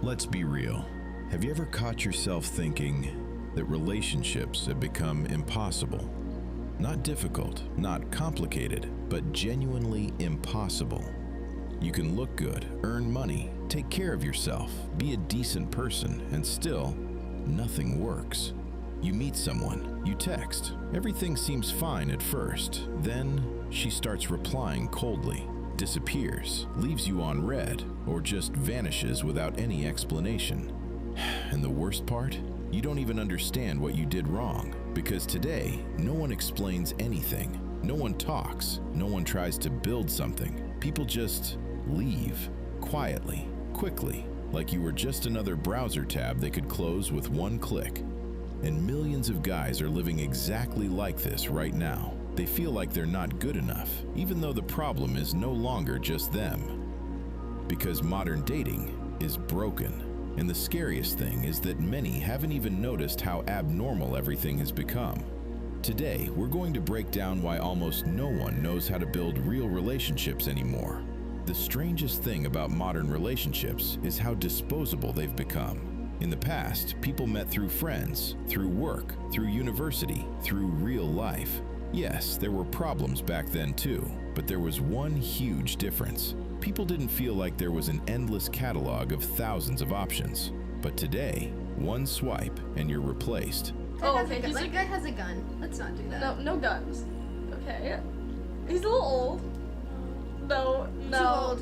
Let's be real. Have you ever caught yourself thinking that relationships have become impossible? Not difficult, not complicated, but genuinely impossible. You can look good, earn money, take care of yourself, be a decent person, and still, nothing works. You meet someone, you text, everything seems fine at first, then she starts replying coldly, disappears, leaves you on red, or just vanishes without any explanation. And the worst part? You don't even understand what you did wrong, because today, no one explains anything. No one talks. No one tries to build something. People just leave, quietly, quickly, like you were just another browser tab they could close with one click. And millions of guys are living exactly like this right now. They feel like they're not good enough, even though the problem is no longer just them. Because modern dating is broken. And the scariest thing is that many haven't even noticed how abnormal everything has become. Today, we're going to break down why almost no one knows how to build real relationships anymore. The strangest thing about modern relationships is how disposable they've become. In the past, people met through friends, through work, through university, through real life. Yes, there were problems back then too, but there was one huge difference. People didn't feel like there was an endless catalog of thousands of options. But today, one swipe and you're replaced. Oh, okay. He's like, guy has a gun. Let's not do that. No, no guns. Okay. He's a little old. No.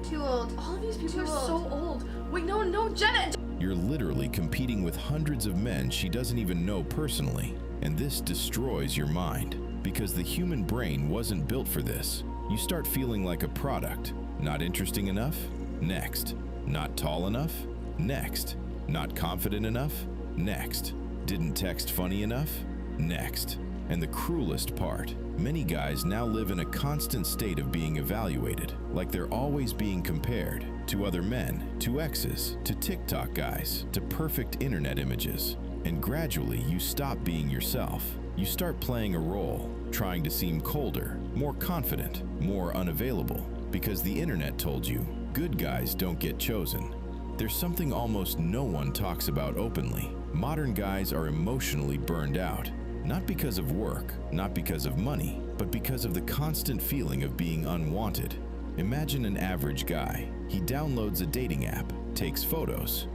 Too old. All of these people are so old. Wait, no, Jenna! You're literally competing with hundreds of men she doesn't even know personally. And this destroys your mind. Because the human brain wasn't built for this. You start feeling like a product. Not interesting enough? Next. Not tall enough? Next. Not confident enough? Next. Didn't text funny enough? Next. And the cruelest part, many guys now live in a constant state of being evaluated, like they're always being compared to other men, to exes, to TikTok guys, to perfect internet images. And gradually you stop being yourself. You start playing a role, trying to seem colder, more confident, more unavailable, because the internet told you good guys don't get chosen. There's something almost no one talks about openly. Modern guys are emotionally burned out, not because of work, not because of money, but because of the constant feeling of being unwanted. Imagine an average guy. He downloads a dating app, takes photos,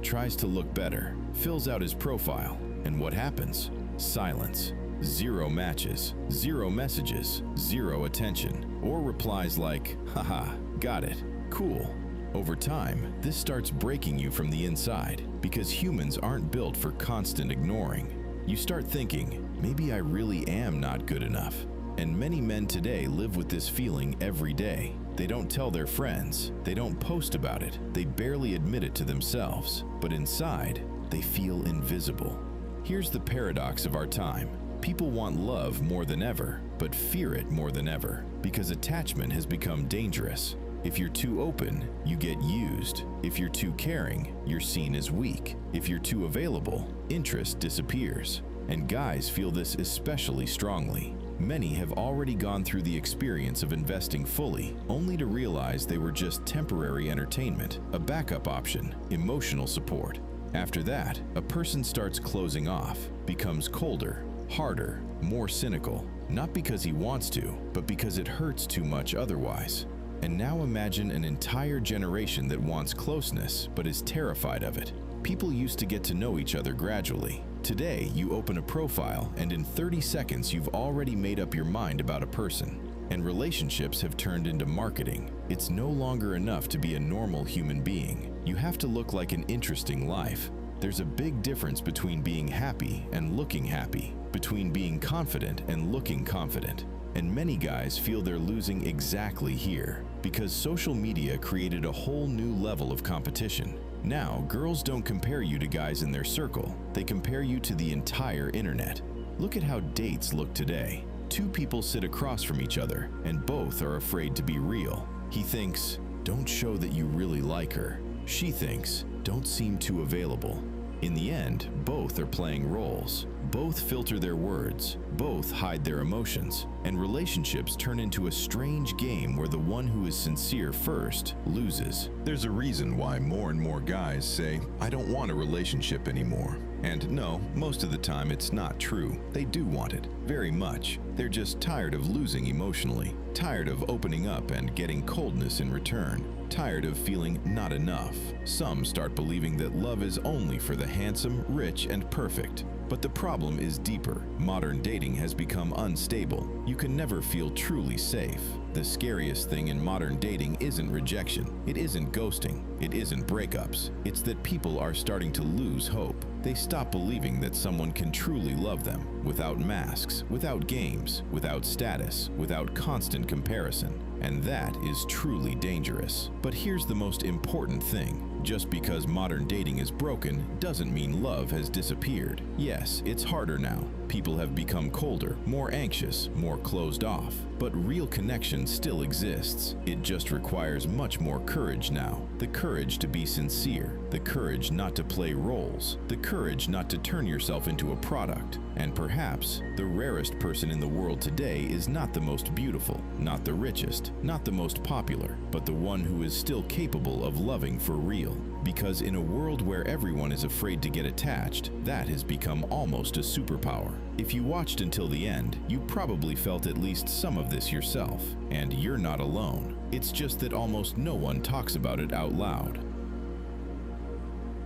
tries to look better, fills out his profile, and what happens? Silence. Zero matches, zero messages, zero attention, or replies like, haha, got it, cool. Over time, this starts breaking you from the inside because humans aren't built for constant ignoring. You start thinking, maybe I really am not good enough. And many men today live with this feeling every day. They don't tell their friends, they don't post about it, they barely admit it to themselves, but inside, they feel invisible. Here's the paradox of our time. People want love more than ever, but fear it more than ever, because attachment has become dangerous. If you're too open, you get used. If you're too caring, you're seen as weak. If you're too available, interest disappears. And guys feel this especially strongly. Many have already gone through the experience of investing fully, only to realize they were just temporary entertainment, a backup option, emotional support. After that, a person starts closing off, becomes colder, harder, more cynical, not because he wants to, but because it hurts too much otherwise. And now imagine an entire generation that wants closeness, but is terrified of it. People used to get to know each other gradually. Today, you open a profile, and in 30 seconds, you've already made up your mind about a person. And relationships have turned into marketing. It's no longer enough to be a normal human being. You have to look like an interesting life. There's a big difference between being happy and looking happy, between being confident and looking confident. And many guys feel they're losing exactly here, because social media created a whole new level of competition. Now, girls don't compare you to guys in their circle, they compare you to the entire internet. Look at how dates look today. Two people sit across from each other, and both are afraid to be real. He thinks, don't show that you really like her. She thinks, don't seem too available. In the end, both are playing roles. Both filter their words, both hide their emotions, and relationships turn into a strange game where the one who is sincere first loses. There's a reason why more and more guys say, "I don't want a relationship anymore." And no, most of the time it's not true. They do want it, very much. They're just tired of losing emotionally, tired of opening up and getting coldness in return, tired of feeling not enough. Some start believing that love is only for the handsome, rich, and perfect. But the problem is deeper. Modern dating has become unstable. You can never feel truly safe. The scariest thing in modern dating isn't rejection. It isn't ghosting. It isn't breakups. It's that people are starting to lose hope. They stop believing that someone can truly love them without masks, without games, without status, without constant comparison. And that is truly dangerous. But here's the most important thing. Just because modern dating is broken doesn't mean love has disappeared. Yes, it's harder now. People have become colder, more anxious, more closed off. But real connection still exists. It just requires much more courage now. The courage to be sincere, the courage not to play roles, the courage not to turn yourself into a product. And perhaps the rarest person in the world today is not the most beautiful, not the richest, not the most popular, but the one who is still capable of loving for real. Because in a world where everyone is afraid to get attached, that has become almost a superpower. If you watched until the end, you probably felt at least some of this yourself. And you're not alone. It's just that almost no one talks about it out loud.